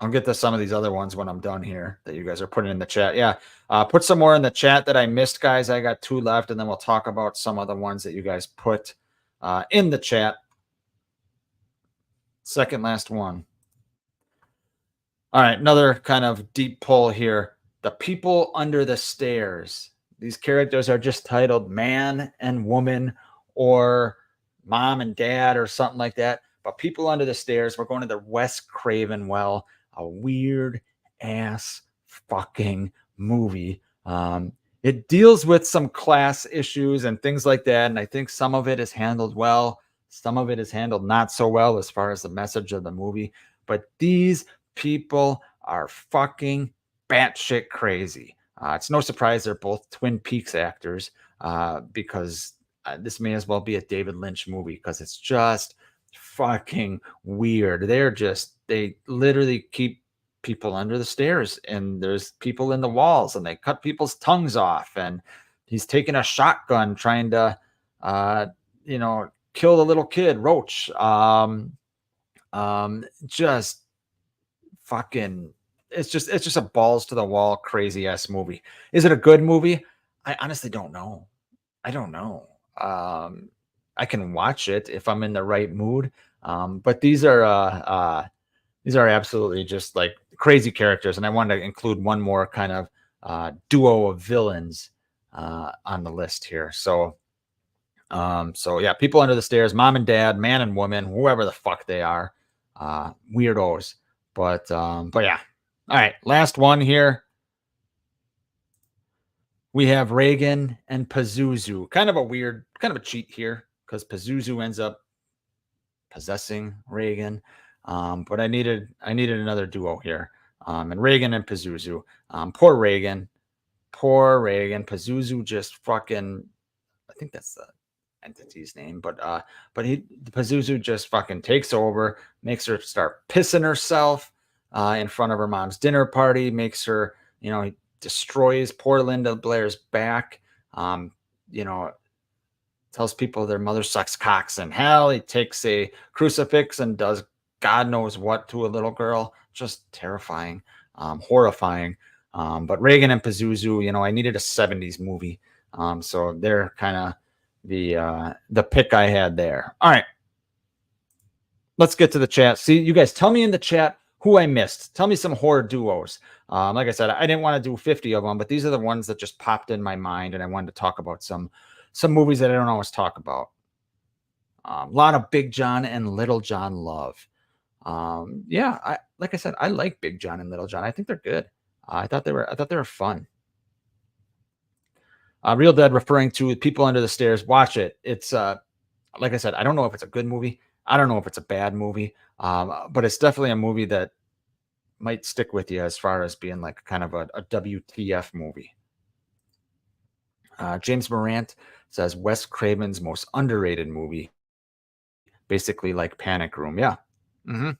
I'll get to some of these other ones when I'm done here that you guys are putting in the chat. Yeah, put some more in the chat that I missed, guys. I got 2 left, and then we'll talk about some of the ones that you guys put in the chat. Second last one. All right, another kind of deep pull here. The People Under the Stairs. These characters are just titled Man and Woman or Mom and Dad or something like that. But People Under the Stairs, we're going to the Wes Craven well. A weird ass fucking movie. It deals with some class issues and things like that. And I think some of it is handled well. Some of it is handled not so well as far as the message of the movie. But these people are fucking batshit crazy. It's no surprise they're both Twin Peaks actors because this may as well be a David Lynch movie because it's just fucking weird. They literally keep people under the stairs, and there's people in the walls, and they cut people's tongues off, and he's taking a shotgun trying to kill the little kid Roach. Just fucking, it's just a balls to the wall crazy ass movie. Is it a good movie? I honestly don't know. I don't know. I can watch it if I'm in the right mood. But these are absolutely just like crazy characters. And I wanted to include one more kind of duo of villains on the list here. So yeah, People Under the Stairs, Mom and Dad, Man and Woman, whoever the fuck they are, weirdos. But yeah. All right, last one here. We have Reagan and Pazuzu. Kind of a cheat here because Pazuzu ends up possessing Reagan. But I needed another duo here. And Reagan and Pazuzu. Poor Reagan. Pazuzu just fucking, I think that's the entity's name, but Pazuzu just fucking takes over, makes her start pissing herself in front of her mom's dinner party, makes her, he destroys poor Linda Blair's back, tells people their mother sucks cocks in hell. He takes a crucifix and does God knows what to a little girl. Just terrifying, horrifying. But Reagan and Pazuzu, I needed a 70s movie. So they're kind of the pick I had there. All right. Let's get to the chat. See, you guys tell me in the chat who I missed. Tell me some horror duos. Like I said, I didn't want to do 50 of them, but these are the ones that just popped in my mind, and I wanted to talk about some movies that I don't always talk about. A lot of Big John and Little John love. Yeah, like I said, I like Big John and Little John. I think they're good. I thought they were fun. Real Dead referring to People Under the Stairs. Watch it. It's like I said, I don't know if it's a good movie. I don't know if it's a bad movie. But it's definitely a movie that might stick with you as far as being like kind of a WTF movie. James Morant says Wes Craven's most underrated movie, basically like Panic Room. Yeah. You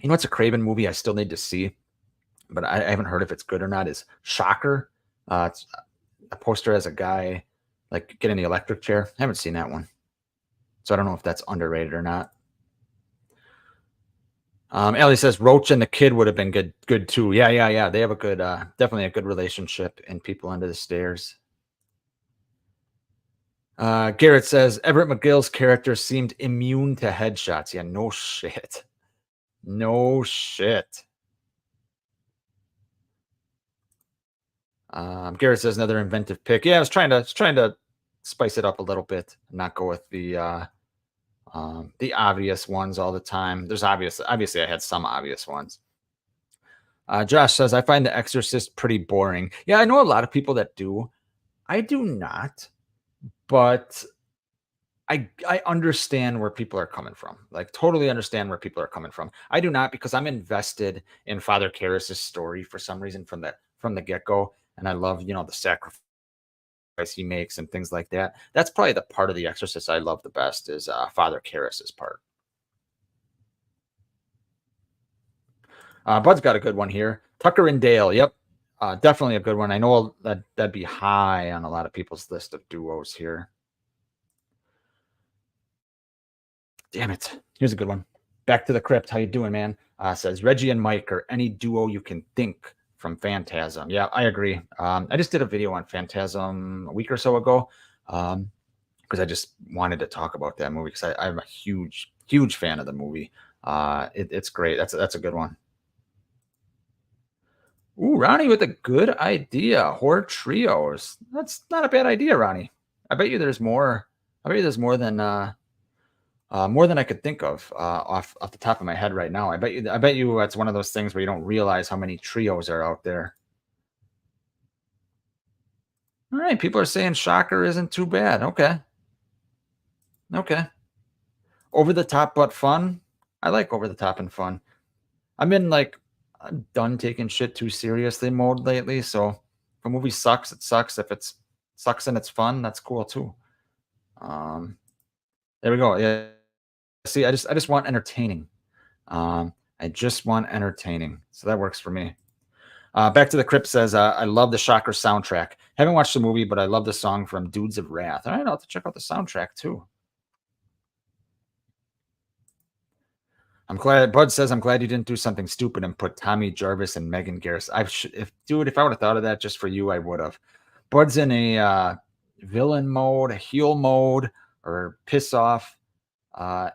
know what's a Craven movie I still need to see, but I haven't heard if it's good or not, is Shocker. It's a poster as a guy like getting the electric chair. I haven't seen that one. So I don't know if that's underrated or not. Ellie says Roach and the kid would have been good too. Yeah. They have a good, definitely a good relationship in People Under the Stairs. Garrett says Everett McGill's character seemed immune to headshots. Yeah, no shit. No shit. Garrett says another inventive pick. Yeah, I was trying to spice it up a little bit, not go with the obvious ones all the time. There's obviously I had some obvious ones. Josh says I find The Exorcist pretty boring. Yeah, I know a lot of people that do. I do not, but I understand where people are coming from. Like, totally understand where people are coming from. I do not, because I'm invested in Father Karras's story for some reason from the get-go, and I love, the sacrifice he makes and things like that. That's probably the part of The Exorcist I love the best, is Father Karras's part. Bud's got a good one here. Tucker and Dale. Yep. Definitely a good one. I know that'd be high on a lot of people's list of duos here. Damn it. Here's a good one. Back to the Crypt. How you doing, man? Says Reggie and Mike, or any duo you can think from Phantasm. Yeah, I agree. I just did a video on Phantasm a week or so ago, because I just wanted to talk about that movie, because I'm a huge fan of the movie. It's great. That's a good one. Ooh, Ronnie with a good idea. Horror trios. That's not a bad idea, Ronnie. I bet you there's more. I bet you there's more than I could think of off the top of my head right now. I bet you it's one of those things where you don't realize how many trios are out there. All right, people are saying Shocker isn't too bad. Okay. Over the top but fun. I like over the top and fun. I'm done taking shit too seriously mode lately. So if a movie sucks, it sucks. If it sucks and it's fun, that's cool too. There we go. Yeah. See, I just want entertaining. I just want entertaining. So that works for me. Back to the Crypt says, I love the Shocker soundtrack. Haven't watched the movie, but I love the song from Dudes of Wrath. All right, I'll have to check out the soundtrack too. I'm glad. Bud says, I'm glad you didn't do something stupid and put Tommy Jarvis and Megan Garris. If I would have thought of that just for you, I would have. Bud's in a villain mode, a heel mode, or piss off.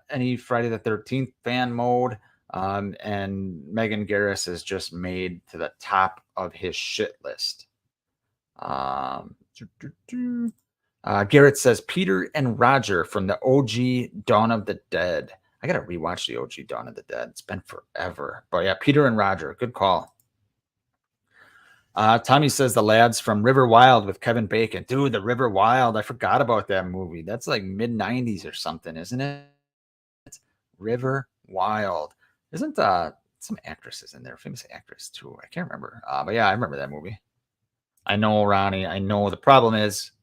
Any Friday the 13th fan mode. And Megan Garris is just made to the top of his shit list. Garrett says Peter and Roger from the OG Dawn of the Dead. I gotta rewatch the OG Dawn of the Dead. It's been forever. But yeah, Peter and Roger. Good call. Tommy says the lads from River Wild with Kevin Bacon. Dude, the River Wild. I forgot about that movie. That's like mid-90s or something, isn't it? River Wild. Isn't some actresses in there? Famous actress too. I can't remember. But yeah, I remember that movie. I know, Ronnie. I know. The problem is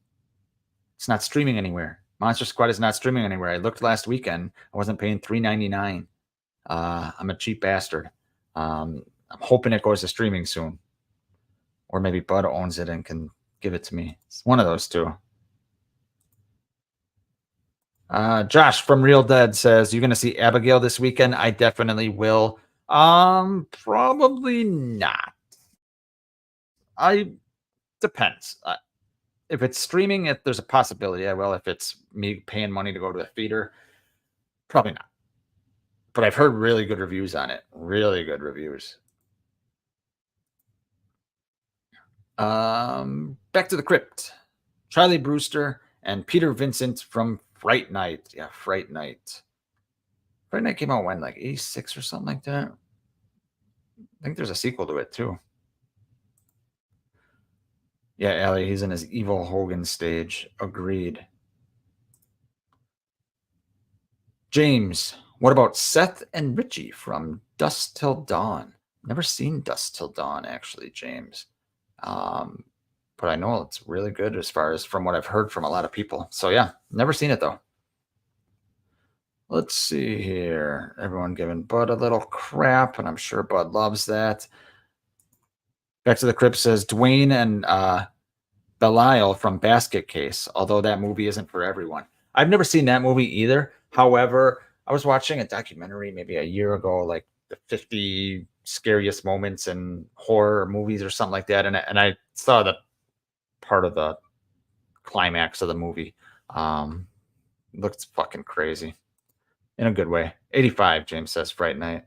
it's not streaming anywhere. Monster Squad is not streaming anywhere. I looked last weekend. I wasn't paying $3.99. I'm a cheap bastard. I'm hoping it goes to streaming soon. Or maybe Bud owns it and can give it to me. It's one of those two. Josh from Real Dead says, you're going to see Abigail this weekend? I definitely will. Probably not. Depends. If it's streaming, there's a possibility I will. If it's me paying money to go to a theater, probably not. But I've heard really good reviews on it. Really good reviews. Back to the Crypt. Charlie Brewster and Peter Vincent from Fright Night. Yeah, Fright Night. Fright Night came out when, like 86 or something like that? I think there's a sequel to it too. Yeah, Allie, he's in his evil Hogan stage. Agreed. James, what about Seth and Richie from Dusk Till Dawn? Never seen Dusk Till Dawn, actually, James. But I know it's really good as far as from what I've heard from a lot of people. So yeah, never seen it though. Let's see here. Everyone giving Bud a little crap, and I'm sure Bud loves that. Back to the Crypt says Dwayne and Belial from Basket Case, although that movie isn't for everyone. I've never seen that movie either. However, I was watching a documentary maybe a year ago, like the 50 scariest moments in horror movies or something like that. And I saw the part of the climax of the movie. Looks fucking crazy in a good way. 85, James says, Fright Night.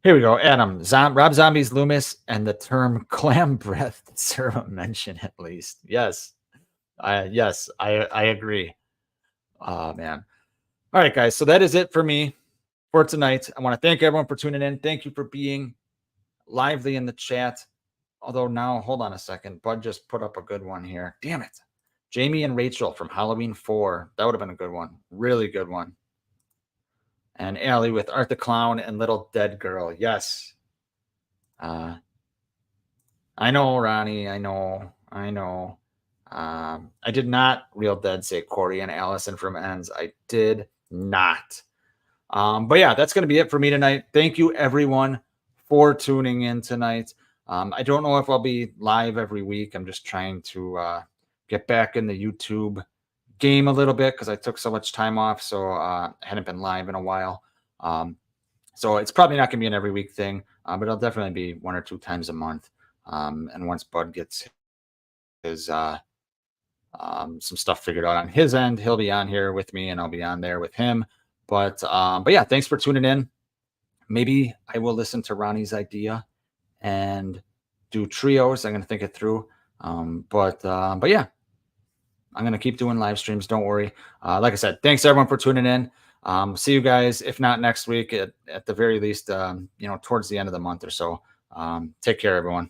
Here we go. Adam, Rob Zombie's Loomis and the term clam breath deserve a mention at least. Yes. I agree. Oh, man. All right, guys. So that is it for me for tonight. I want to thank everyone for tuning in. Thank you for being lively in the chat. Although now, hold on a second. Bud just put up a good one here. Damn it. Jamie and Rachel from Halloween 4. That would have been a good one. Really good one. And Allie with Art the Clown and Little Dead Girl. Yes. I know, Ronnie. I know. I did not, Real Dead, say Corey and Allison from Ends. I did not. But yeah, that's going to be it for me tonight. Thank you, everyone, for tuning in tonight. I don't know if I'll be live every week. I'm just trying to get back in the YouTube game a little bit because I took so much time off. So I hadn't been live in a while. So it's probably not going to be an every week thing, but it'll definitely be 1 or 2 times a month. And once Bud gets his some stuff figured out on his end, he'll be on here with me and I'll be on there with him. But yeah, thanks for tuning in. Maybe I will listen to Ronnie's idea and do trios. I'm going to think it through. But yeah, I'm going to keep doing live streams. Don't worry. Like I said, thanks everyone for tuning in. See you guys, if not next week, at the very least, towards the end of the month or so. Take care, everyone.